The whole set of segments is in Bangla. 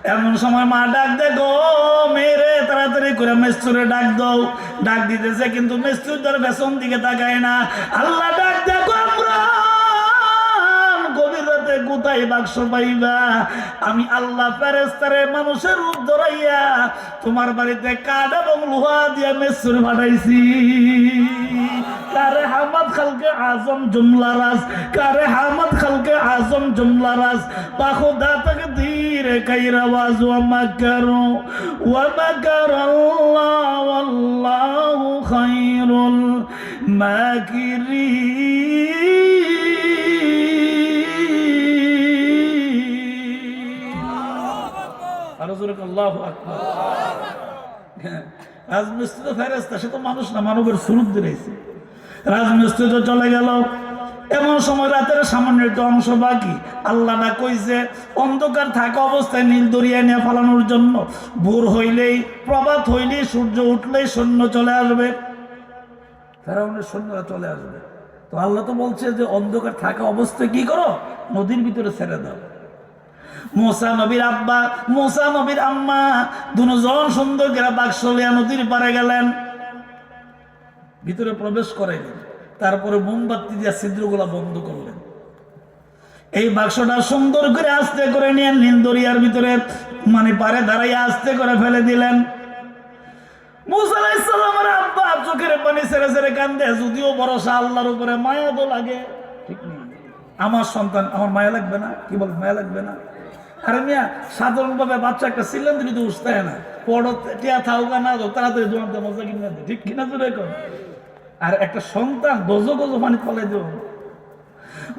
এমন সময় মা ডাক দে, গো মেরে তাড়াতাড়ি করে মেস্তুরে ডাক দাও। ডাক দিতেছে কিন্তু মেস্তুর তার পেছন দিকে তাকায় না। আল্লাহ ডাক দে, গো ইমরান, গভীর রাতে কোথায় বাক্স পাইবা? আমি আল্লাহ ফেরেশতারে মানুষের রূপ ধরাইয়া তোমার বাড়িতে কাঠ এবং লোহা দিয়ে মেস্তুর পাঠাইছি। কারে হামদ খালকে আজম জুমলা রাজ, কারে হামদ খালকে আজম জুমলা রাজ, বাখুদা তকদীর কাইরাওয়াজ ওয়া মাকারু ওয়া মাকারাল্লাহ ওয়াল্লাহু খায়রুল মাকিরিন। আর জোরে আল্লাহু আকবার। রাজমিস্ত্রি তো ফেরেশতা, সে তো মানুষ না, মানবের সুরূপ দিয়েছে। রাজমিস্ত্রি তো চলে গেল। এমন সময় রাতের সামান্য একটু অংশ বাকি। আল্লাহ না কইছে অন্ধকার থাকা অবস্থায় নীল দরিয়া নিয়ে ফালানোর জন্য। ভোর হইলেই, প্রভাত হইলেই, সূর্য উঠলেই সৈন্য চলে আসবে, ফেরাউনের সৈন্যরা চলে আসবে। তো আল্লাহ তো বলছে যে অন্ধকার থাকা অবস্থায় কি করো, নদীর ভিতরে ছেড়ে দাও। মুসা নবীর আব্বা, মুসা নবীর আম্মা দুজন সুন্দর করে বাক্স লিয়া নদীর পারে গেলেন, ভিতরে প্রবেশ করাইলেন। তারপরে মোমবাতি দিয়া ছিদ্রগুলা বন্ধ করলেন। এই বাক্সটা সুন্দর করে আস্তে করে নিয়ে নীল দরিয়ার ভিতরে পারে দাঁড়াইয়া আস্তে করে ফেলে দিলেন। মুসা আলাইহিস সালামের আব্বা চোখের পানি ছেড়ে ছেড়ে কান্দে, যদিও ভরসা আল্লাহর উপরে, মায়া তো লাগে। ঠিক নেই, আমার সন্তান, আমার মায়া লাগবে না? কি বল, মায়া লাগবে না? আরে মিয়া, সাধারণভাবে বাচ্চা একটা সিলেন দিলে তো উঠতে হয় না, পড়ো টিয়া থাকা না তাড়াতাড়ি দোয়াতে মজা কিনে দে, ঠিক কিনা তো রেখো। আর একটা সন্তান গজো গজো পানি ফলে দেব।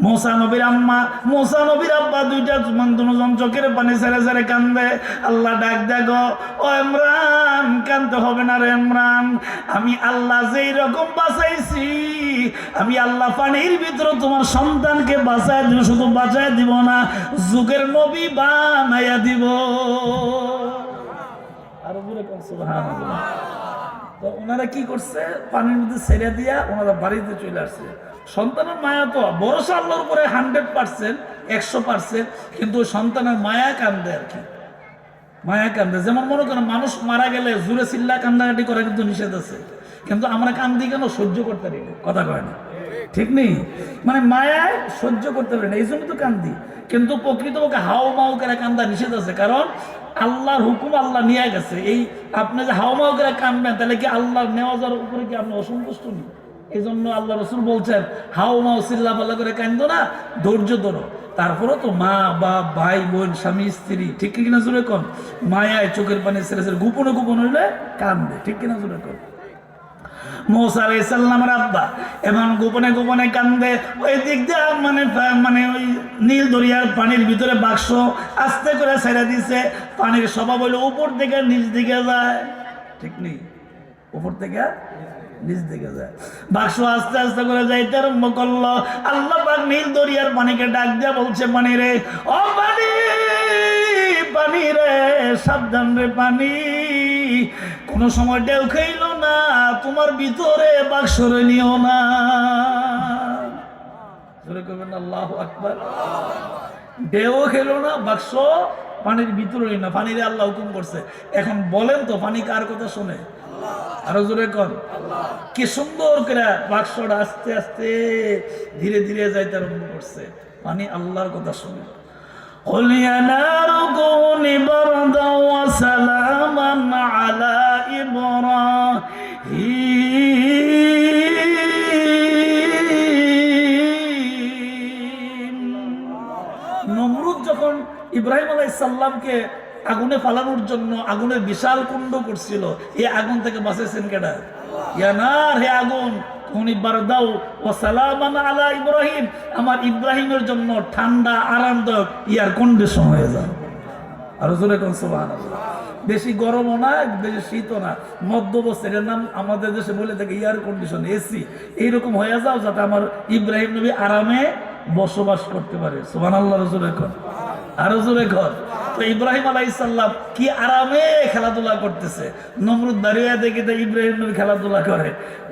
মুসা নবীর আম্মা, মুসা নবীর আব্বা দুইটা দুজন চোখের পানি ছেড়ে ছেড়ে কান্দে। আল্লাহ ডাক দেখো, ও ইমরান, কান্দতে হবে না রে ইমরান। আমি আল্লাহ যেই রকম বাঁচাইছি, আমি আল্লাহ পানির ভিতরে তোমার সন্তানকে বাঁচায় দিব। শুধু বাঁচায় দিব না, যুগের নবী বানাইয়া দিব। আর বলে সুবহানাল্লাহ। তো ওনারা কি করছে, পানির মধ্যে ছেড়ে দিয়া ওনারা বাড়িতে চলে আসছে। সন্তানের মায়া তো ভরসা আল্লাহর উপরে 100%, 100%, কিন্তু সন্তানের মায়া কান্দে আর কি, মায়া কান্দে। যেমন মনে করেন মানুষ মারা গেলে জুড়ে চিল্লা কান্দাকাটি করা কিন্তু নিষেধ আছে, কিন্তু আমরা কান্দি কেন, সহ্য করতে পারি না, কথা কয় না, ঠিক নেই? মায়ায় সহ্য করতে পারি না, এই জন্য তো কান্দি। কিন্তু প্রকৃতপক্ষে হাও মাও করে কান্দা নিষেধ আছে, কারণ আল্লাহর হুকুম আল্লাহ নিয়ে গেছে। এই আপনি যে হাও মাও করে কানবেন, তাহলে কি আল্লাহর নেওয়াজার উপরে কি আপনি অসন্তুষ্ট নেই? এই জন্য আল্লাহ রসুল বলছেন, হাও মাও চিল্লা পাল্লা করে কান্দো না, ধৈর্য ধরো। তারপরে তো মা বাপ ভাই বোন স্বামী স্ত্রী, ঠিক কিনা জোরে কন, মায়ায় চোখের পানি ছেড়ে ছেড়ে গোপনে গোপন হইলে কান্দে, ঠিক কিনা জোরে কন। মুসা আলাইহিস সালামের আব্বা এমন গোপনে গোপনে কান্দে। ওই দিক দিয়ে ওই নীল দরিয়ার পানির ভিতরে বাক্স আস্তে করে ছেড়ে দিছে। পানির স্বভাব হইলো উপর থেকে নিচ দিকে যায়, ঠিক নেই? উপর থেকে নিচ দিকে যায়। বাক্স আস্তে আস্তে করে যাইতে আরম্ভ করলো। আল্লাহ পাক নীল দরিয়ার পানিকে ডাক দিয়ে বলছে, পানি রে, ও পানি, পানি রে, সাবধান রে পানি, কোন সময় ঢেউ খাইল না, তোমার ভিতরে বাক্সরে নিও না। আল্লাহু আকবার। ঢেউ খেলো না, বাক্স পানির ভিতরে নিও না, পানিরে আল্লাহ হুকুম করছে। এখন বলেন তো, পানি কার কথা শুনে? আরো জোরে কন। কি সুন্দর করে বাক্সটা আস্তে আস্তে ধীরে ধীরে যাইতে আরম্ভ করছে, পানি আল্লাহর কথা শুনে। قل يا نار كوني بردا وسلاما على إبراهيم। নমরুদ যখন ইব্রাহিম আলাইহিস সালামকে আগুনে ফালানোর জন্য আগুনের বিশাল কুণ্ড করছিল, এই আগুন থেকে বাঁচাইছেন কেডা? ইয়া নার, হে আগুন, কুনি বারদাও ওয়া সালামান আলা ইব্রাহিম, আমার ইব্রাহিমের জন্য ঠান্ডা আরামদায়ক এয়ার কন্ডিশন হয়ে যাও। আর জোরে কোন সুবহানাল্লাহ। বেশি গরমও না, বেশি শীতও না, মধ্যবস্থার, এর নাম আমাদের দেশে বলে থাকে এয়ার কন্ডিশন, এসি। এইরকম হয়ে যাও যাতে আমার ইব্রাহিম নবী আরামে বসবাস করতে পারে। সুবহানাল্লাহ। জোরে কোন, আরো জোরে কোন। তো ইব্রাহিম আলাইহিস সালাম কি আরামে খেলাধুলা করতেছে। নমরুদ দাঁড়িয়ে দেখে ইব্রাহিম নবী খেলাধুলা করে।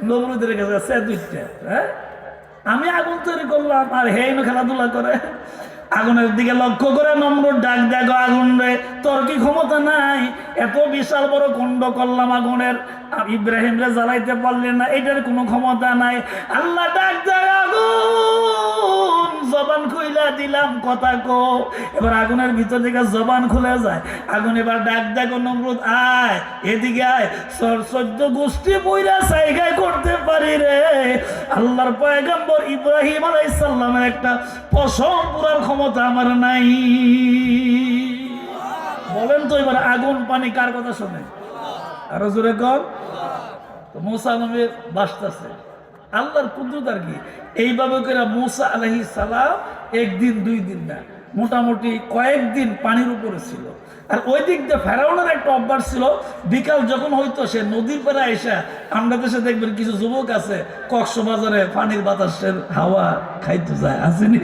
নমরুদের কাছে দুইটা, হ্যাঁ, আমি আগুন তৈরি করলাম আর হে খেলাধুলা করে। আগুনের দিকে লক্ষ্য করে নমরুদ ডাক দেখো আগুন রে, তোর কি ক্ষমতা নাই? এত বিশাল বড় কুণ্ড করলাম আগুনের, ইব্রাহিম রে জ্বালাইতে পারলেন না, এটার কোনো ক্ষমতা নাই। আল্লাহ ডাক দেয় আগুন, জবান খুইলা দিলাম, কথা কো। এবার আগুনের ভিতর থেকে জবান খুলে যায়। আগুন এবার ডাক দেখো নমরুদ আয়, এদিকে আয়, 14 গোষ্ঠী বইরা জায়গায় করতে পারি রে। আল্লাহর পয়গম্বর ইব্রাহিম আলাইহিস সালামের একটা পশম পুরার ক্ষমতা আমার নাই। বলেন তো এবার আগুন পানি কার কথা শোনে? আরো জোরে কর। মুসা নবী বাসতেছে, আল্লাহর কুদরত আর কি। এইভাবে করে মুসা আলাইহিস সালাম একদিন 2 দিন না, মোটামুটি কয়েকদিন পানির উপরে ছিল। আর ওই দিক দিয়ে ফেরাউনের একটা অভ্যাস ছিল, বিকাল যখন হইতো সে নদীর পাড়ে এসে, আমরা দেশে দেখবেন কিছু যুবক আছে কক্সবাজারে পানির বাতাসের হাওয়া খাইতে যায়, আসেনি?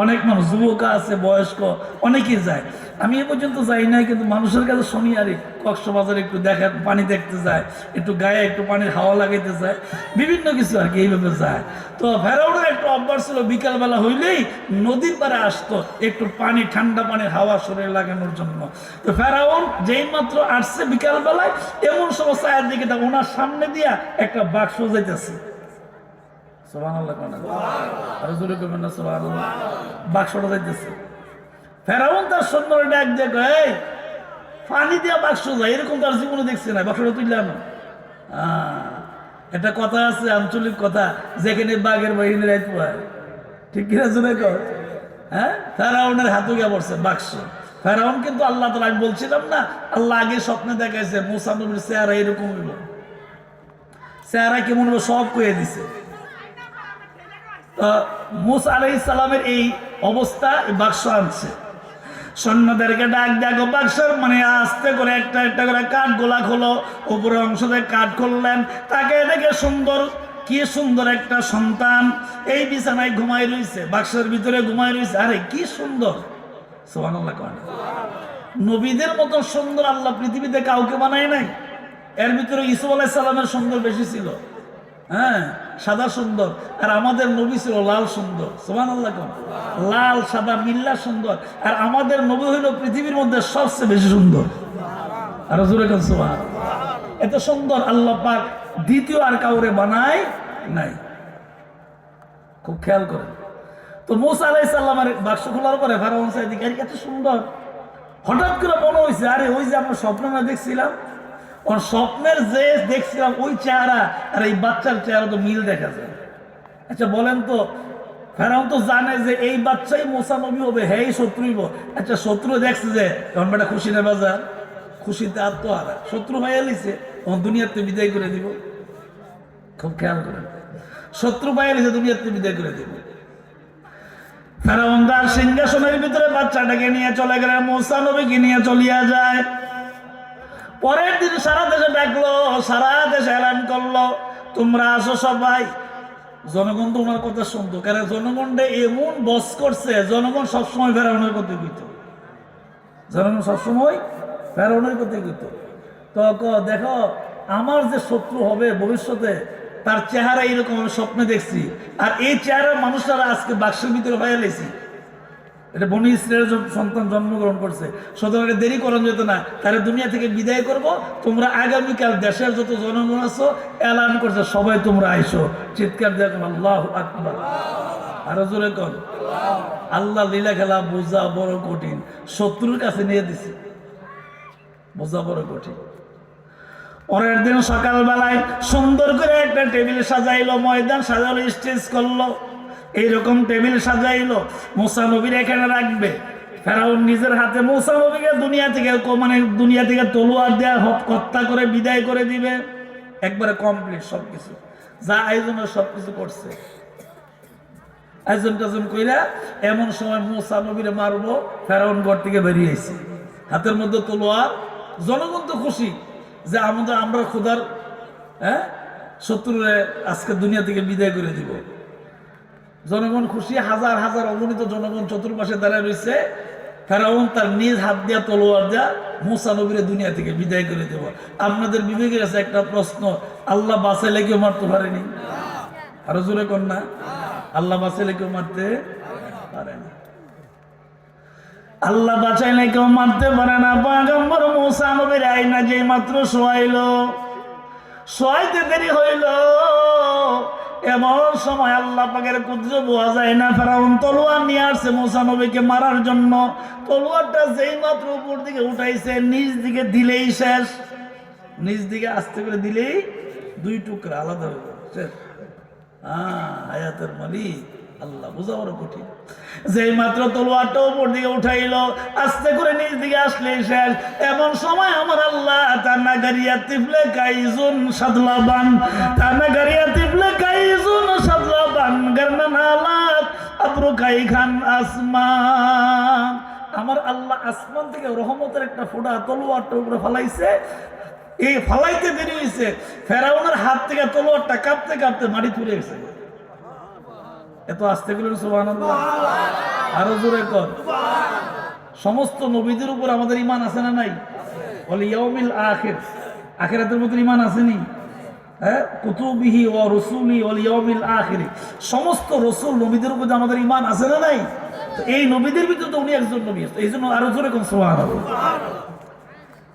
অনেক মানুষ যুবক আছে, বয়স্ক অনেকেই যায়। আমি এ পর্যন্ত যাই নাই, কিন্তু মানুষের কাছে শুনি আর কক্সবাজারে একটু দেখা, পানি দেখতে যায়, একটু গায়ে একটু পানির হাওয়া লাগাইতে যায়, বিভিন্ন কিছু আর কি এইভাবে যায়। তো ফেরাউনের একটা অভ্যাস ছিল, বিকালবেলা হইলেই নদীর পাড়ে আসতো একটু পানি, ঠান্ডা পানির হাওয়া শরীরে লাগানোর জন্য। তো ফেরাউন যেই মাত্র আসছে বিকালবেলায়, এমন সময় চায়ের দিকে ওনার সামনে দিয়া একটা বাক্স যাইতেছে। বাক্সটা যাইতেছে, ফেরাউন তার সৈন্যরা ডাক দেখো, এই পানি দিয়া বাক্স যায়, এরকম তার জীবনে দেখছে না, বাক্সটা তুললাম। একটা কথা আছে, আঞ্চলিক কথা, যেখানে বাঘের বাহিনী রাইত পায়, ঠিক কিনা জোরে কর। হ্যাঁ, ফেরাউনের হাতে গিয়ে পড়ছে বাক্স। ফেরাউন কিন্তু আল্লাহ তাআলা, আমি বলছিলাম না, আল্লাহ আগে স্বপ্নে দেখাইছে মুসা নবীর চেহারা এরকম হইব, চেহারা কেমন হবে সব কয়ে দিছে। মুসা আলাইহিস সালামের এই অবস্থা, বাক্স আনছে, সৈন্যদেরকে ডাক দেখো বাক্সের মানে আস্তে করে একটা একটা করে কাঠ গোলা খোলো। উপরে অংশ থেকে কাঠ খুললেন, তাকে দেখে সুন্দর, কি সুন্দর একটা সন্তান এই বিছানায় ঘুমাই রয়েছে, বাক্সের ভিতরে ঘুমাই রয়েছে। আরে কি সুন্দর, সুবহানাল্লাহ। নবীদের মতো সুন্দর আল্লাহ পৃথিবীতে কাউকে বানায় নাই। এর ভিতরে ইসুফ আলাইহিস সালামের সুন্দর বেশি ছিল, হ্যাঁ, সাদা সুন্দর। আর আমাদের নবী ছিল লাল সুন্দর, সুবহানাল্লাহ। লাল সাদা মিল্লা সুন্দর। আর আমাদের নবী হইল পৃথিবীর মধ্যে সবচেয়ে বেশি সুন্দর। আর জোরে কোন সুবহানাল্লাহ। এত সুন্দর আল্লাহ পাক দ্বিতীয় আর কাউরে বানায় নাই, খুব খেয়াল করেন। তো মুসা আলাইহিস সালামের বাক্স খোলার পরে ফেরাউন সাইদিকে এত সুন্দর, হঠাৎ করে মনে হয়েছে, আরে ওই যে আমরা স্বপ্ন না দেখছিলাম, ওর স্বপ্নের যে দেখছিলাম ওই চেহারা আর এই বাচ্চার চেহারা তো মিল দেখা যায়। আচ্ছা বলেন তো, ফেরাউন তো জানে যে এই বাচ্চাই মুসা নবী হবে, হ্যাঁ শত্রু হইব। আচ্ছা শত্রু দেখছে যে তখন বেটা খুশি না বাজার, খুশিতে আত্মহারা, শত্রু হয়ে লিছে, তখন দুনিয়াতে বিদায় করে দিব। খুব খেয়াল করেন, শত্রু পাইয়া লিছে, দুনিয়াতে বিদায় করে দিব। ফেরাউন তার সিংহাসনের ভিতরে বাচ্চাটাকে নিয়ে চলে গেলে, মুসা নবীকে নিয়ে চলিয়া যায়। পরের দিন সারা দেশে ডাকলো, সারা দেশে এলান করলো, তোমরা আসো সবাই। জনগণ তো ওনার কথা শুনতো, কারণ জনগণটা এমন বস করছে, জনগণ সবসময় ফেরাউনের কথা কইত, জনগণ সবসময় ফেরাউনের কথা কইত। তো দেখো আমার যে শত্রু হবে ভবিষ্যতে, তার চেহারা এরকম আমি স্বপ্নে দেখছি, আর এই চেহারার মানুষরা আজকে বাক্সের ভিতরে হয়ে লেছি। এটা বনি ইসরায়েলের সন্তান জন্মগ্রহণ করছে, সুতরাং দেরি করানো যেত না, তারা দুনিয়া থেকে বিদায় করব। তোমরা আগামীকাল দেশের যত জনগণ আছো এলান করছে, সবাই তোমরা আইসো। চিৎকার দেখুন আল্লাহু আকবার, আরো জোরে কর। আল্লাহ লীলা খেলা বোঝা বড় কঠিন, শত্রুর কাছে নিয়ে দিছে, বোঝা বড় কঠিন। পরের দিন সকালবেলায় সুন্দর করে একটা টেবিল সাজাইলো, ময়দান সাজালো, স্টেজ করলো, এইরকম টেবিল সাজাইলো, মুসা নবীর এখানে রাখবে। ফেরাউন নিজের হাতে মুসা নবীকে দুনিয়া থেকে তলোয়ার দেয়া হত্যা করে বিদায় করে দিবে। একবারে কমপ্লিট সবকিছু, যা আয়োজনের সবকিছু করছে। আয়োজন টাজন কইরা এমন সময় মুসা নবীরে মারবো, ফেরাউন ঘর থেকে বেরিয়েছে, হাতের মধ্যে তলোয়ার। জনগণ তো খুশি যে আমরা খোদার শত্রুরে আজকে দুনিয়া থেকে বিদায় করে দিব। জনগণ খুশি, হাজার হাজার অগণিত জনগণ চতুর্পাশে দাঁড়ায় রয়েছে। ফেরাউন তার নিজ হাত দিয়া তলোয়ার দেয়া মুসা নবীরে দুনিয়া থেকে বিদায় করে দেব। আপনাদের বিবেকের কাছে একটা প্রশ্ন, আল্লাহ বাঁচাইলে কেউ মারতে পারেনি? আরো জোরে কর না, আল্লাহ বাঁচাইলে কেউ মারতে পারেনি। আল্লাহ বাঁচাইলে কেউ মারতে পারে না। পয়গম্বর মুসা নবীর আয়না যে মাত্র শোয়াইলো, শোয়াইতে দেরি হইল, এমন সময় আল্লাহ পাকের কুদরত বোঝা যায় না। ফেরাউন তলোয়ার নিয়ে আসছে মুসা নবীকে মারার জন্য। তলোয়ারটা যেই মাত্র উপর দিকে উঠাইছে, নিচ দিকে দিলেই শেষ। নিচ দিকে আস্তে করে দিলেই দুই টুকরা আলাদা হয়ে যাবে। আয়াতের মালিক আল্লাহ, বোঝা বড় কঠিন। যেই মাত্র তলোয়ারটা উপর দিকে উঠাইলো, আস্তে করে নিচ দিকে আসলেই শেষ। এমন সময় আমার আল্লাহ তান্না গারিয়া তিফলে কাইজুন সাদলাবান, তান্না গারিয়া তিফলে কাইজুন সাদলাবান গারনা নালাত আবরু কাই খান আসমান। আমার আল্লাহ আসমান থেকে রহমতের একটা ফোঁটা তলোয়ারটার উপরে ফালাইছে। এই ফালাইতে দেরি হয়েছে, ফেরাউনের হাত থেকে তলোয়ারটা কাঁপতে কাঁপতে মাটি তুলে গেছে। এত আস্তে করে সুবহানাল্লাহ, আরো জোরে কর। সমস্ত নবীদের উপর আমাদের ঈমান আছে না নাই? ওয়াল ইয়াউমিল আখির, আখিরাতের মধ্যে ঈমান আসেনি? হ্যাঁ, কুতুবিহি ওয়া রুসুলি ওয়াল ইয়াউমিল আখির, সমস্ত রাসূল নবীদের উপর আমাদের ঈমান আছে না নাই? তো এই নবীদের ভিতরে তো উনি একজন নবী, এইজন্য আরো জোরে কোন সুবহানাল্লাহ।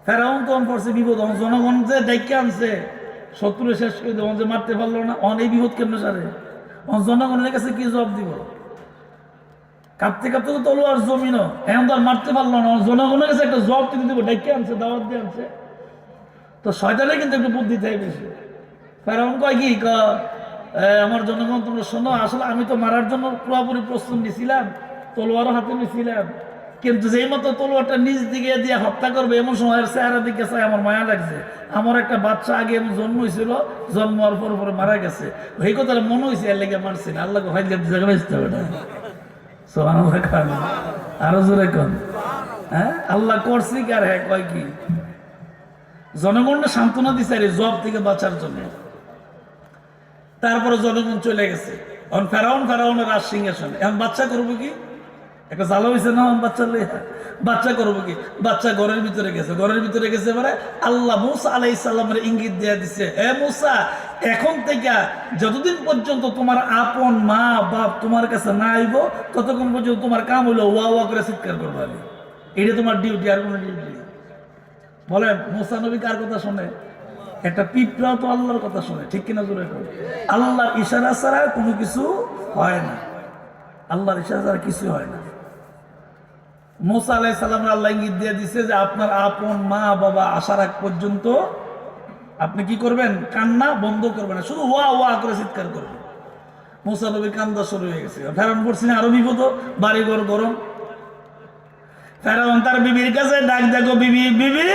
ফেরাউন তখন পড়ছে বিপদ, জনগণ যে ডাইকে আনছে, শত্রু শেষ করে দেওয়া যে মারতে পারলো না, অনেক বিপদ কেন সারে? জনগণের কাছে কি জবাব দিব? কাঁপতে কাঁপতে তো তলোয়ার জমিনও, এখন তো আর মারতে পারলো না, জনগণের কাছে একটা জবাব দিতে দিব, ডাইকে আনছে, দাওয়াত দিয়ে আনছে। তো শয়তানের কিন্তু একটু বুদ্ধি থাকে বেশি। ফেরাউন কয় কি, আমার জনগণ তোমরা শোনো, আসলে আমি তো মারার জন্য পুরোপুরি প্রস্তুত নিয়েছিলাম, তলোয়ারও হাতে নিয়েছিলাম, কিন্তু যেই মতো তলোয়ারটা নিজ দিকে দিয়ে হত্যা করবে এমন সময় চেহারা দিকে চাই আমার মায়া লাগছে। আমার একটা বাচ্চা আগে এমন জন্ম হয়েছিল, জন্ম হওয়ার পর পরে মারা গেছে, এই কথাটা মনে হয়েছে, এর লেগে মারছি না। আল্লাহকে হয় জায়গা বেঁচতে হবে না। আরো জোরে কন, হ্যাঁ আল্লাহ করছি কি? আর হ্যাঁ কয় কি? জনগণটা সান্ত্বনা দিছে আর জব থেকে বাঁচার জন্য। তারপরে জনগণ চলে গেছে, এখন ফেরাউনের রাজ সিংহাসনে। এখন বাচ্চা করবো কি? একটা জ্বালা হয়েছে না বাচ্চা বাচ্চা করবো কি? বাচ্চা ঘরের ভিতরে গেছে, ঘরের ভিতরে গেছে মানে আল্লাহ মুসা আলাইহিস সালামের ইঙ্গিত দিয়ে দিছে, হে মুসা, এখন থেকে যতদিন পর্যন্ত তোমার আপন মা বাপ তোমার কাছে না আইব, ততক্ষণ পর্যন্ত তোমার কাম হইলো ওয়া ওয়া করে চিৎকার করবো। এটা তোমার ডিউটি, আর কোনো ডিউটি। বলেন মুসা নবী কার কথা শোনে? একটা পিঁপড়াও তো আল্লাহর কথা শোনে, ঠিক কিনা জোরে করে? আল্লাহর ইশারা ছাড়া কোনো কিছু হয় না, আল্লাহর ইশারা ছাড়া কিছু হয় না। মুসা আলাইহিস সালামের আল্লাহ ইঙ্গিত দিয়ে দিছে যে আপনার আপন মা বাবা আসার আগ পর্যন্ত আপনি কি করবেন? কান্না বন্ধ করবেন না, শুধু ওয়া ওয়া করে চিৎকার করবেন। মুসা নবীর কান্দা শুরু হয়ে গেছে। ফেরাউন পড়ছে না আরো বিপদ, বাড়িঘর গরম। ফেরাউন তার বিবির কাছে ডাক, দেখো বিবি, বিবি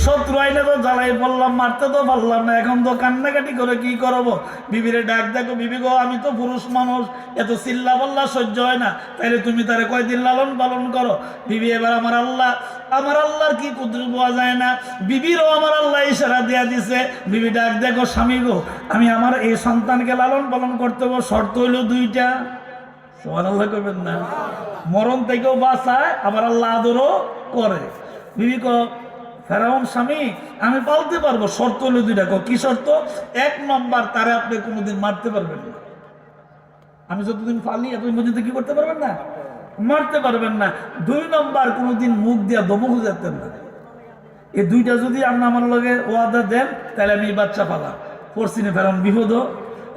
শত্রু আইনে তো জ্বালাই বললাম, মারতে তো পারলাম না, এখন তো কান্নাকাটি করে কি করবো? বিবিরে ডাক, দেখো বিবি গো, আমি তো পুরুষ মানুষ, এত চিল্লা পাল্লা সহ্য হয় না, তাইলে তুমি তারে কয়দিন লালন পালন করো। বিবি এবার আমার আল্লাহর কি কুদরত পাওয়া যায় না, বিবিরও আমার আল্লাহ ইশারা দিয়া দিছে। বিবি ডাক, দেখো স্বামী গো, আমি আমার এই সন্তানকে লালন পালন করতে হবো, শর্ত হইল দুইটা। সুবহানাল্লাহ করবেন না? মরণ থেকেও বাঁচায়, আবার আল্লাহ আদরও করে। বিবি কো, ফেরাউন স্বামী আমি পালতে পারবো, শর্ত হলো দুইটা। কি শর্ত? এক নম্বর, তারে আপনি কোনোদিন মারতে পারবেন না। আমি যতদিন পালি এতদিন পর্যন্ত কি করতে পারবেন না? মারতে পারবেন না। দুই নম্বর, কোনোদিন মুখ দিয়া দমক যেতেন না। এই দুইটা যদি আপনি আমার লগে ওয়াদা দেন, তাহলে আমি বাচ্চা পালাম। পড়ছি না ফেরাউন বিপদ।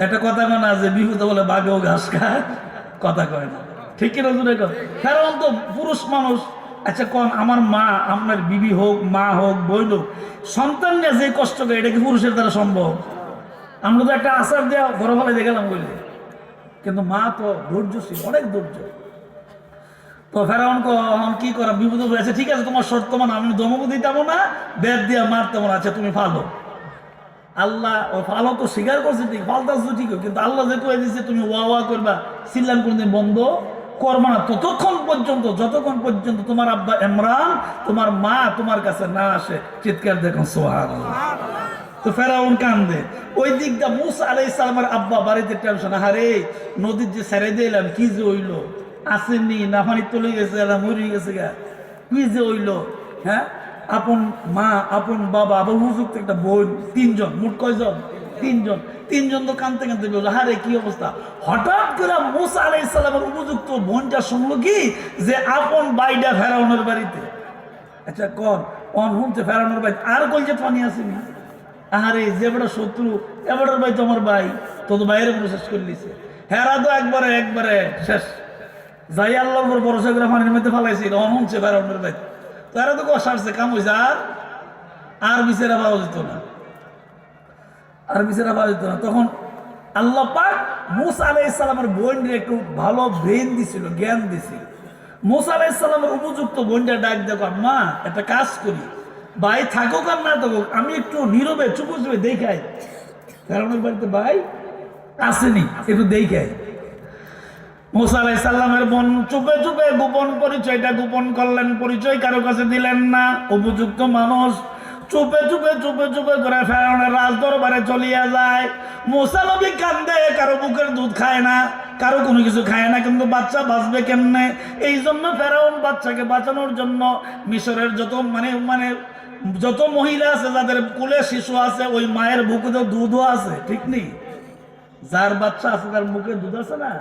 একটা কথা কয় না যে বিপদ বলে বাঘেও ঘাস খায়, কথা কয় না, ঠিক কিনা জুড়ে কর? ফেরাউন তো পুরুষ মানুষ। আচ্ছা কোন, আমার মা, আপনার বিবি হোক, মা হোক, বোন হোক, সন্তান নিয়ে যে কষ্ট করে, এটা কি পুরুষের দ্বারা সম্ভব? আমরা তো একটা আচার দেওয়া ঘর ভালো দেখলাম বলি, কিন্তু মা তো ধৈর্যশীল, অনেক ধৈর্য। তো ফেরাউন কি করা, বিপদ হয়েছে, ঠিক আছে তোমার শর্ত মানে আমি দমক দিতাম না, বেদ দিয়া মারতাম না, আচ্ছা তুমি ফালো। আল্লাহ ও ফালো তো স্বীকার করছে, ঠিক ফালতাছ ঠিক, কিন্তু আল্লাহ যে কয়ে দিচ্ছে তুমি ওয়া ওয়া করবা, চিল্লান কোনদিন বন্ধ করবা না, ততক্ষণ পর্যন্ত যতক্ষণ পর্যন্ত তোমার আব্বা ইমরান, তোমার মা তোমার কাছে না আসে। চিৎকার দেখুন সুবহানাল্লাহ। তো ফেরাউন কান্দে। ওই দিকটা মুসা আলাইহিস সালামের আব্বা বাড়িতে টেনশন, আরে নদীর যে ছেড়ে দিলাম কি যে হইলো, আসেননি না পানি চলে গেছে, মরে গেছে গা, কি যে হইলো। হ্যাঁ, আপন মা, আপন বাবা, আবার হুজুর একটা বোন, তিনজন, মোট কয়জন? তিনজন তো কানতে কানতে বললো, হারে কি অবস্থা। হঠাৎ করে মুসা আলাইহিস সালামের উপযুক্ত বোনটা শুনলো কি যে আপন ভাইটা ফেরাউনের বাড়িতে। আচ্ছা কন শুনছে ফেরাউনের বাড়িতে, আর কই যে পানি আসেনি। আরে যে বড় শত্রু, এবারের ভাই তোমার ভাই, তো বাইরে মনে শেষ করে দিছে। হেরা তো একবারে শেষ, যাই আল্লাহর উপর ভরসা করে পানির মধ্যে ফালাইছিল, শুনছে ফেরাউনের বাড়িতে। তো এরা তো কষারছে, কাম হয়েছে, আর বিচারা পাওয়া যেত না, তখন আল্লাহ পাক মুসা আলাইহিস সালামের বোনকে একটু ভালো ব্রেন দিছিল, জ্ঞান দিছিল। মুসা আলাইহিস সালামের উপযুক্ত বোনটা ডাক দেখো, মা একটা কাজ করি, ভাই থাকুক আর না থাকুক, আমি একটু নীরবে চুপে দেখাই ফেরাউনের বাড়িতে ভাই আসেনি, একটু দেখাই। মুসা আলাইহিস সালামের বোন চুপে গোপন পরিচয়টা গোপন করলেন, পরিচয় কারো কাছে দিলেন না। উপযুক্ত মানুষ চুপে করে ফেরাউনের রাজ দরবারে চলিয়া যায়। মুসা নবী কান্দে, কারো বুকের দুধ খায় না, কারো কোনো কিছু খায় না, কিন্তু বাচ্চা বাঁচবে কেমনে? এই জন্য ফেরাউন বাচ্চাকে বাঁচানোর জন্য মিশরের যত মহিলা আছে, যাদের কোলে শিশু আছে, ওই মায়ের বুকে তো দুধও আছে, ঠিক নেই? যার বাচ্চা আছে তার মুখে দুধ আছে না,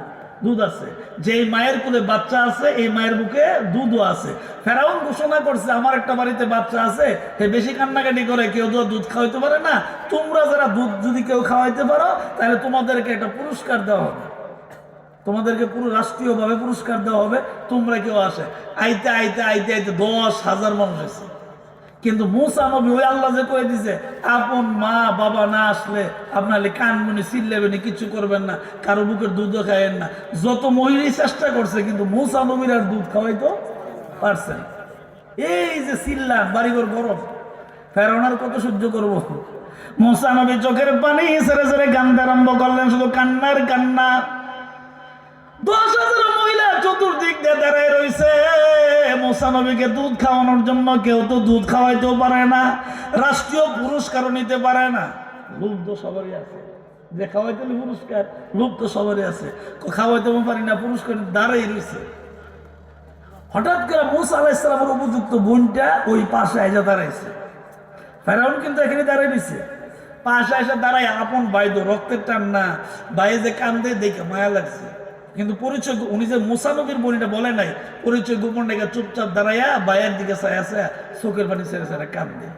দুধ আছে। যে মায়ের কোলে বাচ্চা আছে, এই মায়ের বুকে দুধও আছে। ফেরাউন ঘোষণা করছে, আমার একটা বাড়িতে বাচ্চা আছে, সে বেশি কান্নাকাটি করে, কেউ তো দুধ খাওয়াইতে পারে না, তোমরা যারা দুধ যদি কেউ খাওয়াইতে পারো তাহলে তোমাদেরকে একটা পুরস্কার দেওয়া হবে, তোমাদেরকে পুরো রাষ্ট্রীয়ভাবে পুরস্কার দেওয়া হবে, তোমরা কেউ আসে। আইতে 10,000 মানুষ আছে। কিন্তু মুসা নবী ওই আল্লাহ যে কয়ে দিছে, আপন মা বাবা না আসলে আপনার কানমনি চিল্লাবেন, কিছু করবেন না, কারো বুকের দুধও খাইয়েন না। যত মহিলাই চেষ্টা করছে, কিন্তু মুসা নবীর আর দুধ খাওয়াইতো পারছেন। এই যে চিল্লান, বাড়িঘর গরম, ফেরাউনার কত সহ্য করবো। মুসা নবী চোখের পানি ছেড়ে কান্দতে আরম্ভ করলেন, শুধু কান্নার কান্না। 10,000 মহিলা চতুর্দিক দিয়ে দাঁড়ায় রয়েছে মুসা নবীকে দুধ খাওয়ানোর জন্য। কেউ তো দুধ খাওয়াইতেও পারে না, রাষ্ট্রীয় পুরস্কারও নিতে পারে না। লোভ তো সবারই আছে, যে খাওয়াইতে পুরস্কার, লোভ তো সবারই আছে। খাওয়াইতেও পারি না, পুরস্কার দাঁড়াই রয়েছে। হঠাৎ করে মুসা আলাইহিস সালামের উপযুক্ত বোনটা ওই পাশে আইসা দাঁড়াইছে। ফেরাউন কিন্তু এখানে দাঁড়াই রয়েছে, পাশে এসে দাঁড়ায়। আপন ভাই তো রক্তের টান না, ভাই যে কান্দে দেখে মায়া লাগছে। কিন্তু পরিচয়, উনি যে মুসা নবীর বোনটা বলে নাই, পরিচয় গোপন রেখে চুপচাপ দাঁড়াইয়া ভাইয়ের দিকে চায়া চোখের পানি ছেড়ে কান্দে।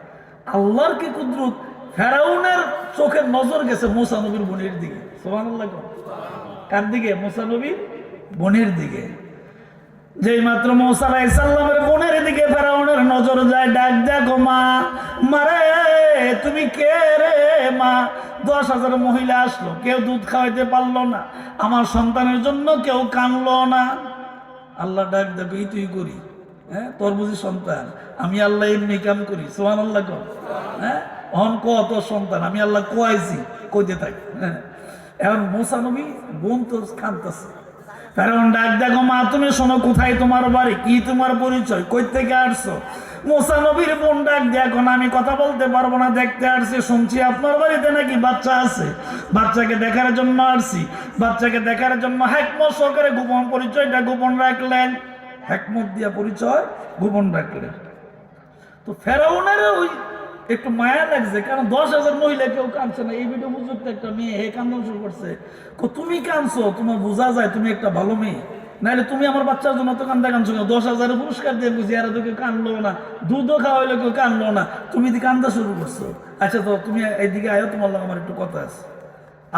আল্লাহর কি কুদরত, ফেরাউনের চোখের নজর গেছে মুসা নবীর বোনের দিকে। সুবহানাল্লাহ। কার দিকে? মুসা নবীর বোনের দিকে। যেই মাত্র মুসা আলাইহিস সালামের বোনের দিকে ফেরাউনের নজর যায়, ডাক দেখো মা, মারে তুমি কে রে মা? 10,000 মহিলা আসলো, কেউ দুধ খাওয়াইতে পারলো না, আমার সন্তানের জন্য কেউ কানলো না। আল্লাহ ডাক দেখো, তুই করি, হ্যাঁ তোর বুঝি সন্তান, আমি আল্লাহ এমনি কাম করি। সুবহানাল্লাহ। হ্যাঁ অন কত সন্তান আমি আল্লাহ কোয়াইছি, কইতে থাকি। হ্যাঁ এখন মুসা নবী বোন তো কাঁদতেছে। ফেরাউন ডাক দেখো মা, তুমি শোনো, কোথায় তোমার বাড়ি, কি তোমার পরিচয়, কই থেকে আসছো? মুসা নবীর বোন ডাক দেখো, আমি কথা বলতে পারবো না, দেখতে আসছি, শুনছি আপনার বাড়িতে নাকি বাচ্চা আছে, বাচ্চাকে দেখার জন্য আসছি। বাচ্চাকে দেখার জন্য হিকমত সহকারে গোপন পরিচয়টা গোপন রাখলেন, হিকমত দিয়া পরিচয় গোপন রাখলেন। তো ফেরাউনের ওই একটু মায়া লাগছে, কারণ 10,000 মহিলা কেউ কাঁদছে না। এই ভিডিও বুঝতে একটা মেয়ে হে কান্দন শুরু করছে, তুমি কাঁদছো, তোমার বোঝা যায় তুমি একটা ভালো মেয়ে, নাহলে তুমি আমার বাচ্চার জন্য তো কাঁদছো কেন? 10,000 পুরস্কার দিয়ে বুঝি, আর তো কেউ কানলো না, দুধও খাওয়াইলে কেউ কানলো না, তুমি কান্দা শুরু করছো। আচ্ছা তো তুমি এইদিকে আয়ো, তোমার লোক আমার একটু কথা আছে।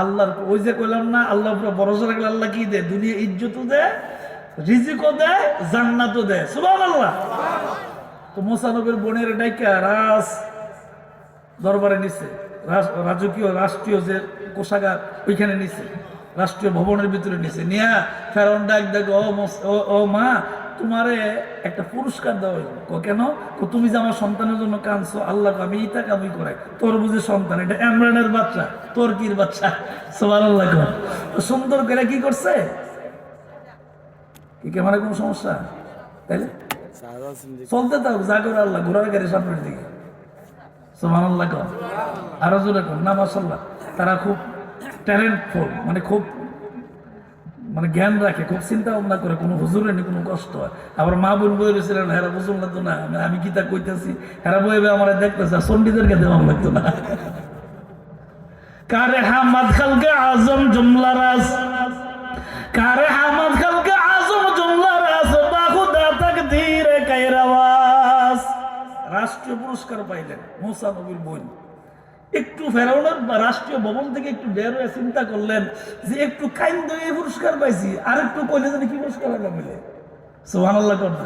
আল্লাহর ওই যে কইলাম না, আল্লাহর উপরে ভরসা রাখলে আল্লাহ কি দেয়? দুনিয়া ইজ্জতও দেয়, রিজিকও দেয়, জান্নাতও দেয়। সুবহানাল্লাহ। তো মুসা নবীর বোনের ডাইকা রাজ দরবারে নিছে, রাজকীয় রাষ্ট্রীয় যে কোষাগার ওইখানে নিছে, রাষ্ট্রীয় ভবনের ভিতরে নিছে। নিয়া ফেরাউন ডাক দেখো, ও মা, তোমারে একটা পুরস্কার দেওয়া হইল। কেন? তুমি যে আমার সন্তানের জন্য কাঁদছো, আল্লাহ আমি ইটা কামি করাই, তোর বুঝি সন্তান, এটা ইমরানের বাচ্চা, তোর কির বাচ্চা। সুবহানাল্লাহ। সুন্দর করে কি করছে, কি ক্যামেরা কোনো সমস্যা? তাইলে চলতে থাক, যা করে আল্লাহ, ঘোরার গাড়ি সামনের দিকে। সুবহানাল্লাহ। আরো জোরে কর না, মাশাআল্লাহ। তারা খুব ট্যালেন্টফুল, খুব জ্ঞান রাখে, খুব চিন্তা ভাবনা করে, কোনো হুজুরের নি কোনো কষ্ট হয়। আবার মা বোন বই রয়েছিলেন, হেরা বুঝুন লাগতো না, আমি কি তা কইতেছি, হেরা বইবে আমার দেখতেছে, চন্ডীদেরকে দেওয়া লাগতো না। কারে হামাদ খালকে আজম জুমলা রাজ, কারে হামাদ খালকে আজম জুমলা রাজ, বাহুদা তাকদীরে কায়রাওয়াজ। রাষ্ট্রীয় পুরস্কার পাইলেন মুসা নবীর বোন। একটু ফেরাউনের রাষ্ট্রীয় ভবন থেকে একটু বের হয়ে চিন্তা করলেন যে একটু কাইন্দ এই পুরস্কার পাইছি, আর একটু কইলে জানি কি পুরস্কার হলো মিলে। সুবহানাল্লাহ করনা।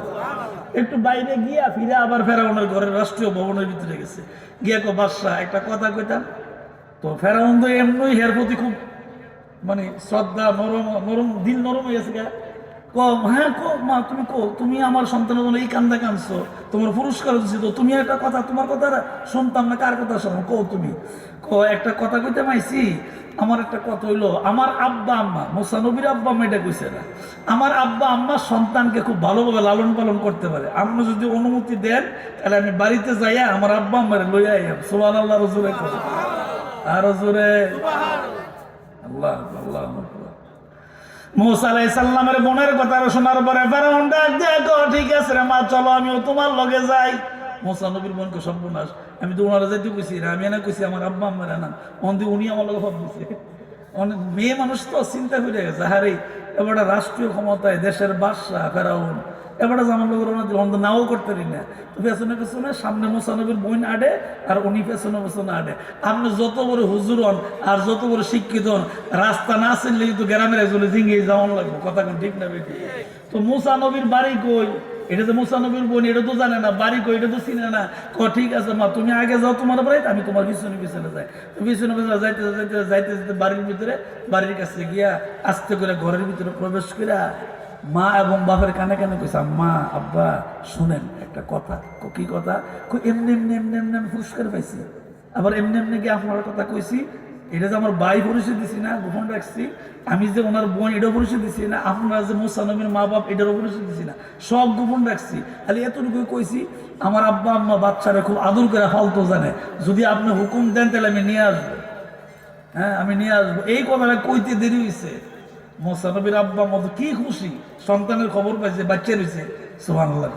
একটু বাইরে গিয়া ফিরে আবার ফেরাউনের ঘরের রাষ্ট্রীয় ভবনের ভিতরে গেছে, গিয়া কো বাদশাহ একটা কথা কইতাম। তো ফেরাউন তো এমনি হের প্রতি খুব মানে শ্রদ্ধা, নরম নরম দিল নরম হয়ে গেছে। হ্যাঁ কো মা, তুমি কো, তুমি আমার সন্তানের জন্য এই কান্দা কাঁদছো, তোমার পুরস্কার দিচ্ছি, তো তুমি একটা কথা, তোমার কথা শুনতাম না, কার কথা শোনো কো তুমি? কো একটা কথা কইতে মাইছি, আমার একটা কথা হইলো, আমার আব্বা আম্মা, মুসা নবীর আব্বা আম্মা এটা কইছে না, আমার আব্বা আম্মা সন্তানকে খুব ভালোভাবে লালন পালন করতে পারে, আপনি যদি অনুমতি দেন তাহলে আমি বাড়িতে যাইয়া আমার আব্বা আম্মারে লইয়া আইয়াম। সুবহানাল্লাহ। রজুরে আর জোরে আল্লাহ আল্লাহ। মুসা আলাইহিস সালামের বোনের কথা শোনার পরে ফেরাউন ডাক দিয়ে কয়, ঠিক আছে রে মা, চলো আমিও তোমার লগে যাই। মুসা নবীর বোনকে সর্বনাশ, আমি তো ওনারা যাইতে কইছি না, আমি এনে কইছি আমার আব্বা আম্মারা না, উনি আমার লগে ভাব দিছে। অনেক মেয়ে মানুষ তো চিন্তা করে গেছে, হারে এবার রাষ্ট্রীয় ক্ষমতায় দেশের বাদশাহ ফেরাউন, এবার আমার লোকের ওনাদের নাও করতে পারি না। তো পেছনে পেছনে সামনে মুসা নবীর বোন আডে আর উনি পেছনে পেছনে আডে। আপনি যত বড় হুজুর হন আর যত বড় শিক্ষিত হন, রাস্তা না চিনলে কিন্তু গ্রামের একজনে জিঙ্গিয়ে যাওয়ান লাগবে, কথা কোন ঠিক না বেশি। তো মুসা নবীর বাড়ি কই, এটা তো মুসা নবীর বোন, এটা তো জানে না, বাড়ি কই এটা তো চিনে না। ঠিক আছে মা, তুমি আগে যাও তোমার বাড়িতে, আমি তোমার পিছনে পিছনে যাই। পিছনে পিছনে যাইতে যাইতে যাইতে যেতে বাড়ির ভিতরে, বাড়ির কাছে গিয়া আস্তে করে ঘরের ভিতরে প্রবেশ করে মা এবং বাপের কানে কানে কইছে, মা আব্বা শুনেন একটা কথা। কি কথা? এমনি এমনি এমনি এমনি আমি পুরস্কার পাইছি, আবার এমনি এমনি গিয়ে আপনার কথা কইছি, এটা যে আমার ভাই পরিচয় দিছি না, গোপন রাখছি, আমি যে ওনার বোন এটাও পরিচয় দিছি না, আপনারা যে মুসা নবীর মা বাপ এটারও পরিচয় দিছি না, সব গোপন রাখছি। খালি এতটুকু কইছি, আমার আব্বা আম্মা বাচ্চারা খুব আদর করে ফালতো জানে, যদি আপনি হুকুম দেন তাহলে আমি নিয়ে আসবো। হ্যাঁ আমি নিয়ে আসবো। এই কথাটা কইতে দেরি হয়েছে। মুসা নবীর আব্বা মতো কি খুশি, সন্তানের খবর পাইছে, বাচ্চা রয়েছে। সুবহানাল্লাহ।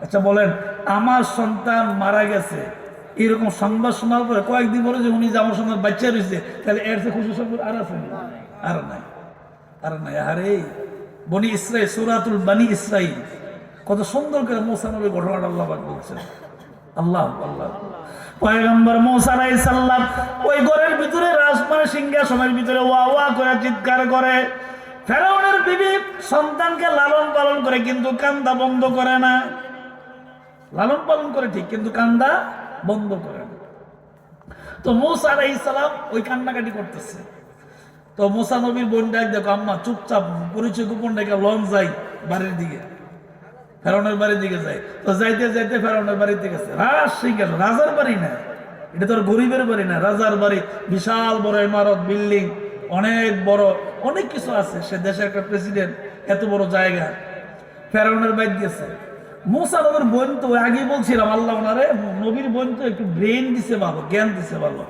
আচ্ছা বলেন, আমার সন্তান মারা গেছে এরকম সংবাদ শোনার পরে কয়েকদিন পরে যে উনি যে আমার সন্তান বাচ্চা রয়েছে, তাহলে এর চেয়ে খুশি সংবাদ আর আছে? আর নাই, আর নাই। আরে বনি ইসরাইল, সূরাতুল বনি ইসরাইল, কত সুন্দর করে মুসা নবীর ঘটনাটা আল্লাহ পাক বলছেন। আল্লাহ আল্লাহ। পয়গম্বর মুসা আলাইহিস সালাম ওই ঘরের ভিতরে রাজমানের সিংহাসনের ভিতরে ওয়া ওয়া করে চিৎকার করে। ফেরাউনের বিবি সন্তানকে লালন পালন করে কিন্তু কান্দা বন্ধ করে না, লালন পালন করে ঠিক কিন্তু কান্দা বন্ধ করে না। তো মুসা আলাইহিস সালাম ওই কান্নাকাটি করতেছে। তো মুসা নবীর বোন ডাক, দেখো আম্মা চুপচাপ পরিচয় গোপন রেখে লন যাই বাড়ির দিকে, ফেরাউনের বাড়ির দিকে যায়। তো যাইতে যাইতে ফেরাউনের বাড়িতে গেছে। রাজার বাড়ি না, এটা তোর গরিবের বাড়ি না, রাজার বাড়ি। বিশাল বড় ইমারত, বিল্ডিং, অনেক বড়, অনেক কিছু আছে। সে দেশের একটা প্রেসিডেন্ট, এত বড় জায়গা। ফেরাউনের বাড়ি গেছে। মুসা নবীর বোন তো আগে বলছিলাম, আল্লাহ ওনারে নবীর বোন তো একটু ব্রেন দিছে ভালো, জ্ঞান দিছে ভালো।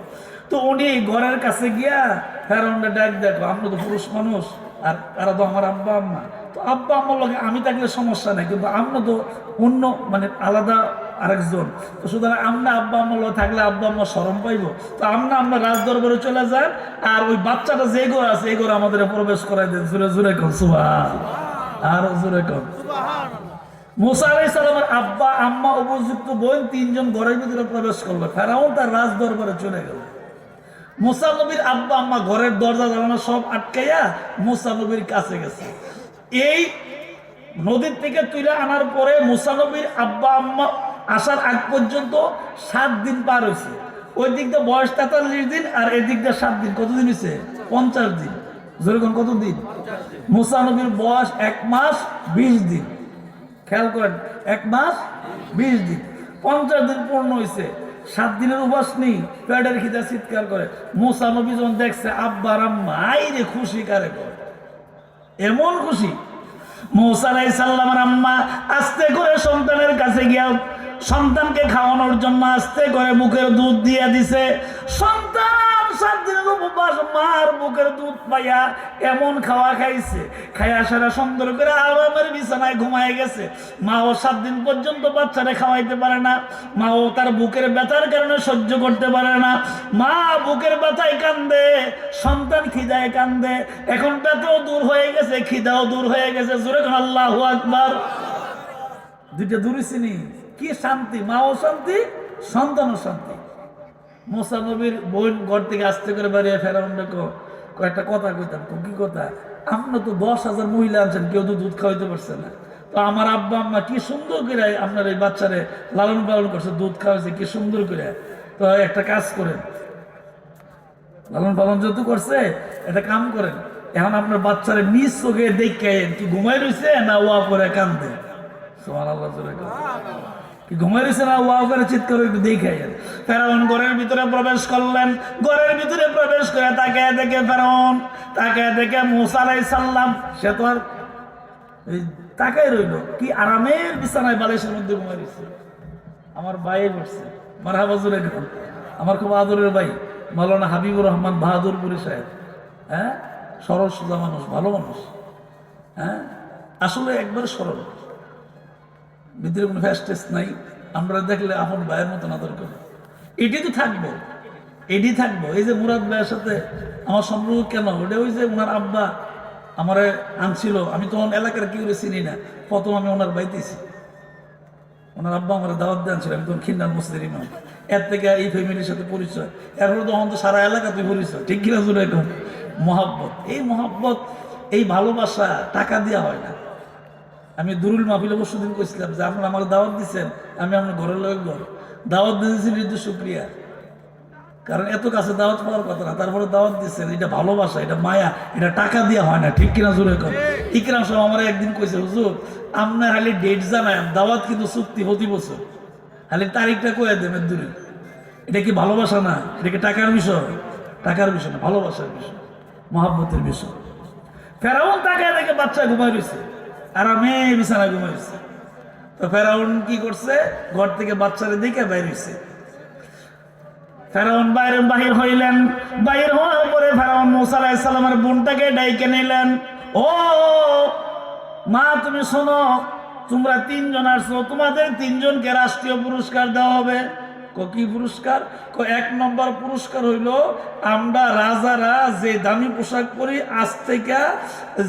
তো উনি ঘরের কাছে গিয়া ফেরাউনের ডাক, দেখো আপনি তো পুরুষ মানুষ আর তারা তো আমার আব্বা আম্মা, তো আব্বা আম্মার লগে আমি থাকলে সমস্যা নাই, কিন্তু আমরা তো অন্য মানে আলাদা আরেকজন, তো সুতরাং আমরা আব্বা আম্মার লগে থাকলে আব্বা আম্মা শরম পাইব। তো আমরা রাজ দরবারে চলে যান, আর ওই বাচ্চাটা যে ঘর আছে এই ঘরে আমাদের প্রবেশ করাই দেন। জোরে জোরে কর সুবহানাল্লাহ, আর জোরে কর সুবহানাল্লাহ। মুসা আলাইহিস সালামের আব্বা আম্মা উপযুক্ত বোন তিনজন ঘরের ভিতরে প্রবেশ করলো। ফেরাউন তার রাজ দরবারে চলে গেল। মুসা নবীর আব্বা আম্মা ঘরের দরজা জানালা সব আটকাইয়া মুসা নবীর কাছে গেছে। এই নদীর থেকে তুলে আনার পরে মুসা নবীর আব্বা আম্মা আসার আগ পর্যন্ত 7 দিন পার হয়েছে। ওই দিক দিয়ে বয়স 43 দিন আর এই দিক দিয়ে 7 দিন, কতদিন হয়েছে? 50 দিন। যেরকম কতদিন? মুসা নবীর বয়স 1 মাস 20 দিন। খেয়াল করেন, 1 মাস 20 দিন, 50 দিন পূর্ণ হয়েছে। 7 দিনের উপাস নেই, পেটের খিদা চিৎকার করে। মুসা নবী যখন দেখছে আব্বার আম্মা, আইরে খুশি কারে করে, এমন খুশি। মুসা আলাইহিস সালামের আম্মা আস্তে করে সন্তানের কাছে গিয়া সন্তানকে খাওয়ানোর জন্য আস্তে করে মুখের দুধ দিয়ে দিছে। সন্তান 7 দিনের উপবাস, মার বুকের দুধ পাইয়া এমন খাওয়া খাইছে, খাইয়া সারা সুন্দর করে আরামের বিছানায় ঘুমায় গেছে। মাও 7 দিন পর্যন্ত বাচ্চারে খাওয়াইতে পারে না, মাও তার বুকের ব্যথার কারণে সহ্য করতে পারে না। মা বুকের ব্যথায় কান্দে, সন্তান খিদায় কান্দে। এখন ব্যথাও দূর হয়ে গেছে, খিদাও দূর হয়ে গেছে। জোরে কোন আল্লাহু আকবার। দুইটা দূরেছি নি, কি শান্তি, মাও শান্তি, সন্তানও শান্তি। মুসা নবীর বোন ঘর থেকে আসতে করে বাড়িয়ে ফেরাউন কয়েকটা কথা কইতাম। কি কথা? আপনার তো 10,000 মহিলা আনছেন, কেউ তো দুধ খাওয়াইতে পারছে না। তো আমার আব্বা আম্মা কি সুন্দর করে আপনার এই বাচ্চারে লালন পালন করছে, দুধ খাওয়াইছে কি সুন্দর করে। তো একটা কাজ করেন, লালন পালন যেহেতু করছে, একটা কাম করেন, এখন আপনার বাচ্চারে নিজ চোখে দেখেন কি ঘুমাই রয়েছে না ওয়া করে কান্দে। সুবহানাল্লাহ, কি ঘুমাই রয়েছে না ওয়া করে চিৎকার একটু দেখাইন। ফেরাউন ঘরের ভিতরে প্রবেশ করলেন। ঘরের ভিতরে প্রবেশ করে তাকায় দেখে ফেরাউন, তাকায় দেখে মুসা আলাইহিস সালাম, সে তো আর তাকায় রইল, কি আরামের বিছানায় বালিশের মধ্যে ঘুমাই রয়েছে। আমার ভাই বসছে, মারহাবা জোরে এখন, আমার খুব আদরের ভাই মাওলানা হাবিবুর রহমান বাহাদুরপুরি সাহেব। হ্যাঁ, সরল সোজা মানুষ, ভালো মানুষ। হ্যাঁ, আসলে একবার সরল, ভিতরে কোনো ফ্যাস্টেস নাই। আমরা দেখলে আপন ভাইয়ের মতন আদর করি। এটি তো থাকবো, এটি থাকবো। এই যে মুরাদ ভাইয়ের সাথে আমার সম্পর্ক কেন, ওটা ওই যে ওনার আব্বা আমারে আনছিল, আমি তখন এলাকার কেউ চিনি না। প্রথম আমি ওনার বাইতেছি, ওনার আব্বা আমার দাওয়াত দেন ছিল, আমি তখন খিন্নার মসজিদের ইমাম। এর থেকে এই ফ্যামিলির সাথে পরিচয়, এরপরে তখন তো সারা এলাকাতে পরিচয়। ঠিক কিনা জুড়ে এখন মহাব্বত, এই মহাব্বত, এই ভালোবাসা টাকা দেওয়া হয় না। আমি দুরুল মাহফিলে পরশুদিন কইছিলাম যে আপনারা আমার দাওয়াত দিচ্ছেন, আমি আপনার ঘরের লোক ঘর দাওয়াত দিয়েছি, কিন্তু শুক্রিয়া। কারণ এত কাছে দাওয়াত পাওয়ার কথা না, তারপরে দাওয়াত দিচ্ছেন, এটা ভালোবাসা, এটা মায়া, এটা টাকা দেওয়া হয় না। ঠিক কিনা জোরে কর। ইকরাম সাহেব আমার একদিন কইছে, হুজুর আপনার খালি ডেট জানায়, দাওয়াত কিন্তু চুক্তি প্রতি বছর, খালি তারিখটা কয়ে দেবেন দূরে। এটা কি ভালোবাসা না? এটা কি টাকার বিষয়? টাকার বিষয় না, ভালোবাসার বিষয়, মহাব্বতের বিষয়। ফেরাউন তাকায় দেখে বাচ্চা ঘুমাই রয়েছে, আরামে বিছানা ঘুমাইছে। তো ফেরাউন কি করছে, ঘর থেকে বাচ্চারে দেখে বাইর হইছে। ফেরাউন বাহির হইলেন। বাহির হওয়ার পরে ফেরাউন মুসা আলাইহিস সালামের বোনটাকে ডাইকে নিলেন। ও মা, তুমি শোনো, তোমরা 3 জন আসছো, তোমাদের 3 জনকে রাষ্ট্রীয় পুরস্কার দেওয়া হবে। কি পুরস্কার? 1 নম্বর পুরস্কার হইল, আমরা রাজারা যে দামি পোশাক পরি, আজ থেকে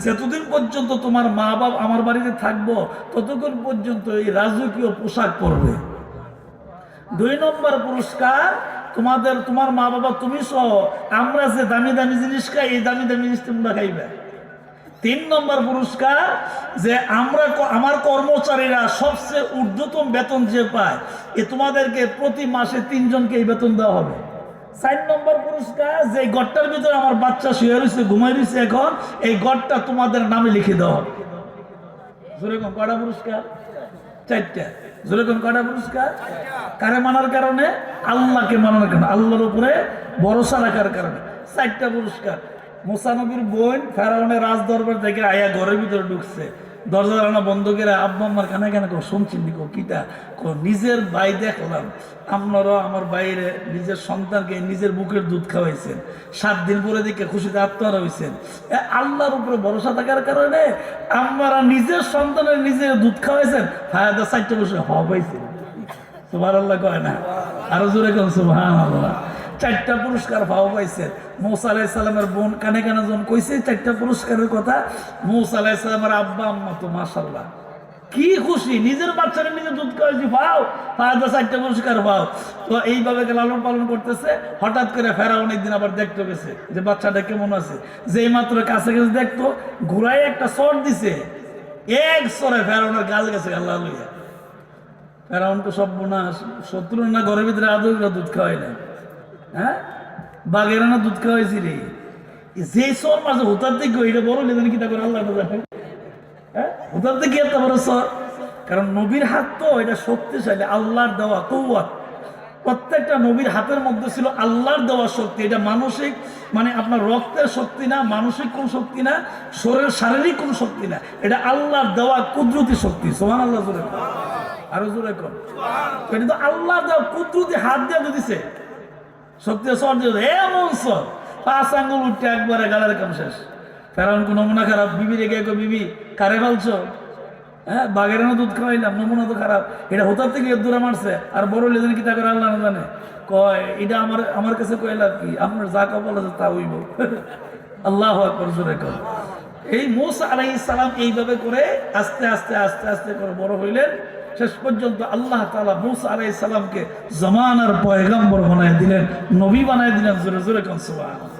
যতদিন পর্যন্ত তোমার মা বাপ আমার বাড়িতে থাকবো ততক্ষণ পর্যন্ত এই রাজকীয় পোশাক পরবে। 2 নম্বর পুরস্কার, তোমার মা বাবা তুমি সহ আমরা যে দামি দামি জিনিস খাই, এই দামি দামি জিনিস তোমরা খাইবে। 3 নম্বর পুরস্কার, যে আমার কর্মচারীরা সবচেয়ে ঊর্ধ্বতম বেতন যে পায়, তোমাদেরকে প্রতি মাসে 3 জনকে এই বেতন দেওয়া হবে। 4 নম্বর পুরস্কার, যে ঘরটার ভিতরে আমার বাচ্চা শুয়ে রয়েছে, ঘুমাই রয়েছে, এখন এই ঘরটা তোমাদের নামে লিখে দেওয়া হবে। যেরকম কয়টা পুরস্কার? 4টা। যেরকম কয়টা পুরস্কার? কারে মানার কারণে? আল্লাহকে মানার কারণে, আল্লাহর উপরে ভরসা রাখার কারণে 4টা পুরস্কার। মুসা নবীর বোন ফেরাউনের রাজ দরবার থেকে আয়া ঘরের ভিতরে ঢুকছে, দরজা জানালা বন্ধ করে আব্বা আমার কানে কানে শুনছি কিটা নিজের ভাই দেখলাম, আপনারাও আমার বাইরে নিজের সন্তানকে নিজের বুকের দুধ খাওয়াইছেন, 7 দিন পরে দেখে খুশিতে আত্মহারা হয়েছেন। আল্লাহর উপরে ভরসা থাকার কারণে আপনারা নিজের সন্তানের নিজের দুধ খাওয়াইছেন, ফায়দা 4টা বসে হবাইছেন। সুবহানাল্লাহ কয় না? আরো জোরে কোন সুবহানাল্লাহ। 4টা পুরস্কার পাওয়া পাইছেন। মুসা আলাইহিস সালামের বোন কানে কানে যখন কইছে 4টা পুরস্কারের কথা, মুসা আলাইহিস সালামের আব্বা আম্মা তো মাশাআল্লাহ কি খুশি, নিজের বাচ্চারা নিজে দুধ খাওয়াইছি, পাও 4টা পুরস্কার পাও। তো এইভাবে লালন পালন করতেছে। হঠাৎ করে ফেরাউন একদিন আবার দেখতে গেছে যে বাচ্চাটা কেমন আছে, যেই মাত্র কাছে কাছে দেখতো, ঘুরাই একটা চর দিছে, এক চরে ফেরাউনের গাল গেছে, আল্লাহ লইয়া। ফেরাউন তো সব বোনাস, শত্রু না ঘরের ভিতরে আদৌ দুধ খাওয়াই না। হ্যাঁ, বাঘেরা না দুধ খাওয়াইছি রে, যে সর মাঝে হুতার থেকে এটা বড় লেবেন কিনা করে আল্লাহ জানে। হ্যাঁ, হুতার থেকে এত বড় সর, কারণ নবীর হাত তো এটা শক্তিশালী, আল্লাহর দেওয়া কওয়াত। প্রত্যেকটা নবীর হাতের মধ্যে ছিল আল্লাহর দেওয়া শক্তি। এটা মানসিক, মানে আপনার রক্তের শক্তি না, মানসিক কোন শক্তি না, শারীরিক কোন শক্তি না, এটা আল্লাহর দেওয়া কুদরতি শক্তি। সুবহানাল্লাহ জোরে আরো জোরে কর। এটা তো আল্লাহর দেওয়া কুদরতি হাত দিয়ে দিছে। শক্তি সর দিয়ে এমন সর 5 আঙ্গুল উঠতে একবারে গালার কাম শেষ। ফেরাউন কোন নমুনা খারাপ, বিবি রেগে বিবি কারে ফেলছো, হ্যাঁ বাঘের দুধ খাওয়াইলাম, নমুনা তো খারাপ, এটা হোতার থেকে দূরে মারছে, আর বড় লেজেন কি তা করে আল্লাহ না জানে। কয় এটা আমার কাছে কইলাম কি, আপনার যা কপাল আছে তা হইব। আল্লাহু আকবার জোরে কর। এই মূসা আলাইহিস সালাম এইভাবে করে আস্তে আস্তে আস্তে আস্তে করে বড় হইলেন। শেষ পর্যন্ত আল্লাহ তাআলা মূসা আলাইহিস সালামকে জামানার পয়গম্বর বানায় দিলেন, নবী বানায় দিলেন। জোরে জোরে কোন সুবহানাল্লাহ।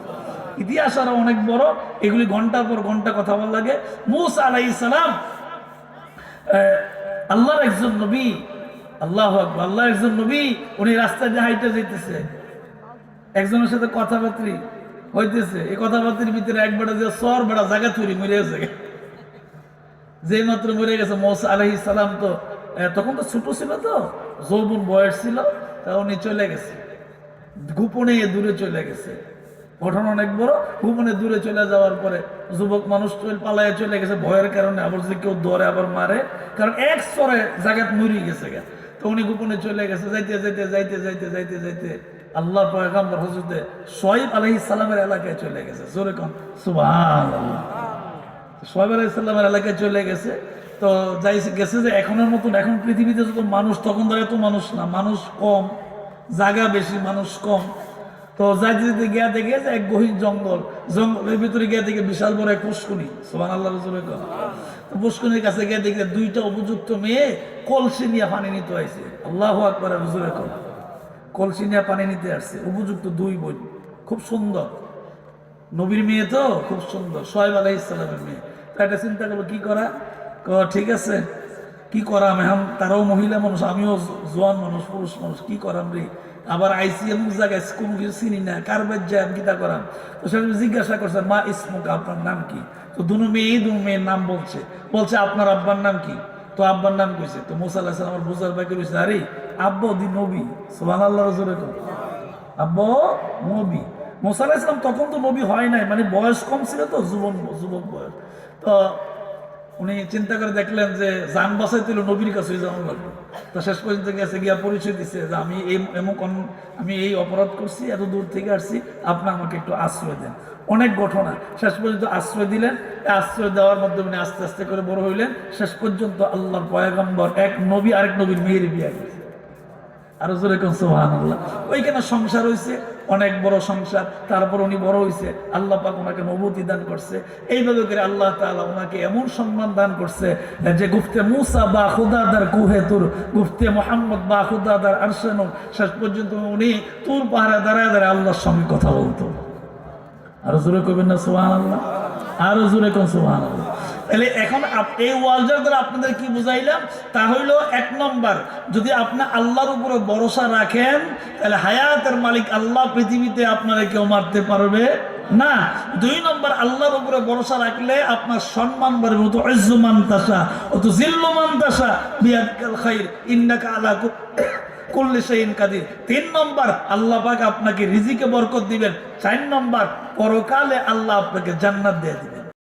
ইতিহাস আরো অনেক বড়, এগুলি ঘন্টার পর ঘন্টা কথা বলা লাগে। মূসা আলাইহিস সালাম আল্লাহর একজন নবী। আল্লাহু আকবার, আল্লাহর একজন নবী। উনি রাস্তা দিয়ে হাইটে যাইতেছে, একজনের সাথে কথাবার্তা হইতেছে। এই কথাবার্তার ভিতরে একবার যে সর বেড়া জায়গা তৈরি মরে গেছে, যে মাত্র মরে গেছে। মূসা আলাইহিস সালাম তো তখন তো ছোট ছিল, তো যৌবন বয়স ছিল, তা উনি চলে গেছে গোপনে, দূরে চলে গেছে। ঘটনা অনেক বড়। গোপনে দূরে চলে যাওয়ার পরে যুবক মানুষ পালায় চলে গেছে ভয়ের কারণে, আবার যদি কেউ ধরে আবার মারে, কারণ এক স্তরে জায়গাত মরি গেছে। তো উনি গোপনে চলে গেছে। যাইতে যাইতে যাইতে যাইতে যাইতে যাইতে আল্লাহ পয়গম্বর হযরত শুআয়ব আলাইহিস সালামের এলাকায় চলে গেছে। জোরে কোন সুবহানাল্লাহ। শুআয়ব আলাইহিস সালামের এলাকায় চলে গেছে। তো গেছে যে এখনের মতন, এখন পৃথিবীতে যত মানুষ, তখন ধরে এত মানুষ না, মানুষ কম, জায়গা বেশি, মানুষ কম। তো যাইতে যেতে গিয়া দেখে যে এক গহীন জঙ্গল, জঙ্গলের ভিতরে গিয়া দেখে বিশাল বড় এক পুষ্করণী। সুবহানাল্লাহ জোরে কোন। তো পুষ্করণীর কাছে গিয়ে দেখে 2টা উপযুক্ত মেয়ে কলসি নিয়ে পানি নিতে আসছে। আল্লাহু আকবার জোরে কোন। কলসি নিয়ে পানি নিতে আসছে, উপযুক্ত 2 বোন, খুব সুন্দর, নবীর মেয়ে তো খুব সুন্দর, শুআয়ব আলাইহিস সালামের মেয়ে। তো এটা চিন্তা করলো কি করা, ঠিক আছে কি করাম, এখন তারাও মহিলা মানুষ, আমিও জোয়ান মানুষ, পুরুষ মানুষ, কি করাম রে। আবার আইসি এমন জায়গায় কোনো কিছু চিনি না, কার বাদ যায় গীতা করাম। তো সেটা জিজ্ঞাসা করছে, মা ইসমুকা, আপনার নাম কি? তো দুনো মেয়ের নাম বলছে আপনার আব্বার নাম কি? তো আব্বার নাম কইছে। তো মূসা আলাইহিস সালাম বুঝার বাকি রয়েছে, আরে আব্বা দি নবী। সুবহানাল্লাহ জোরে কর, আব্বা নবী। মূসা আলাইহিস সালাম তখন তো নবী হয় নাই, মানে বয়স কম ছিল, তো যুবক বয়স। তো উনি চিন্তা করে দেখলেন যে জান বাঁচাইতে নবীর কাছে যাওয়া লাগবে। তো শেষ পর্যন্ত গেছে, গিয়া পরিচয় দিচ্ছে যে আমি এই অপরাধ করছি, এত দূর থেকে আসছি, আপনি আমাকে একটু আশ্রয় দেন। অনেক ঘটনা। শেষ পর্যন্ত আশ্রয় দিলেন। আশ্রয় দেওয়ার মাধ্যমে আস্তে আস্তে করে বড় হইলেন। শেষ পর্যন্ত আল্লাহর পয়গম্বর এক নবী আরেক নবীর মেয়ের বিয়ে গেছে। আরো জোরে কোন সুবহানাল্লাহ। ওইখানে সংসার হয়েছে, অনেক বড় সংসার। তারপর উনি বড় হয়েছে, আল্লাহ পাক ওনাকে নবুয়তি দান করছে। এইভাবে করে আল্লাহ তাআলা ওনাকে এমন সম্মান দান করছে যে গুফতে মূসা বা খুদাদার কুহে তুর, গুফতে মুহাম্মদ বা খুদাদার আরশে নূর। শেষ পর্যন্ত উনি তুর পাহাড়ে দাঁড়ায় দাঁড়ায় আল্লাহর সঙ্গে কথা বলতো। আরো জোরে কইবেন না সুবহানাল্লাহ, আরো জোরে কোন সুবহানাল্লাহ। তাহলে এখন এই ওয়াজের দ্বারা আপনাদের কি বুঝাইলাম, তা হইল 1 নম্বর, যদি আপনি আল্লাহর উপরে ভরসা রাখেন, তাহলে হায়াতের মালিক আল্লাহ, পৃথিবীতে আপনারা কেউ মারতে পারবে না। 2 নম্বর, আল্লাহর উপরে ভরসা রাখলে আপনার সম্মান বাড়বে। তো ইজ্জু মান তাশা ও তো জিল্লু মান তাশা বিয়াদিকাল খাইর ইন্নাকা আলা কুল্লি শাইইন কাদির। 3 নম্বর, আল্লাহ পাক আপনাকে রিজিকে বরকত দিবেন। 4 নম্বর, পরকালে আল্লাহ আপনাকে জান্নাত দিয়ে দিবেন।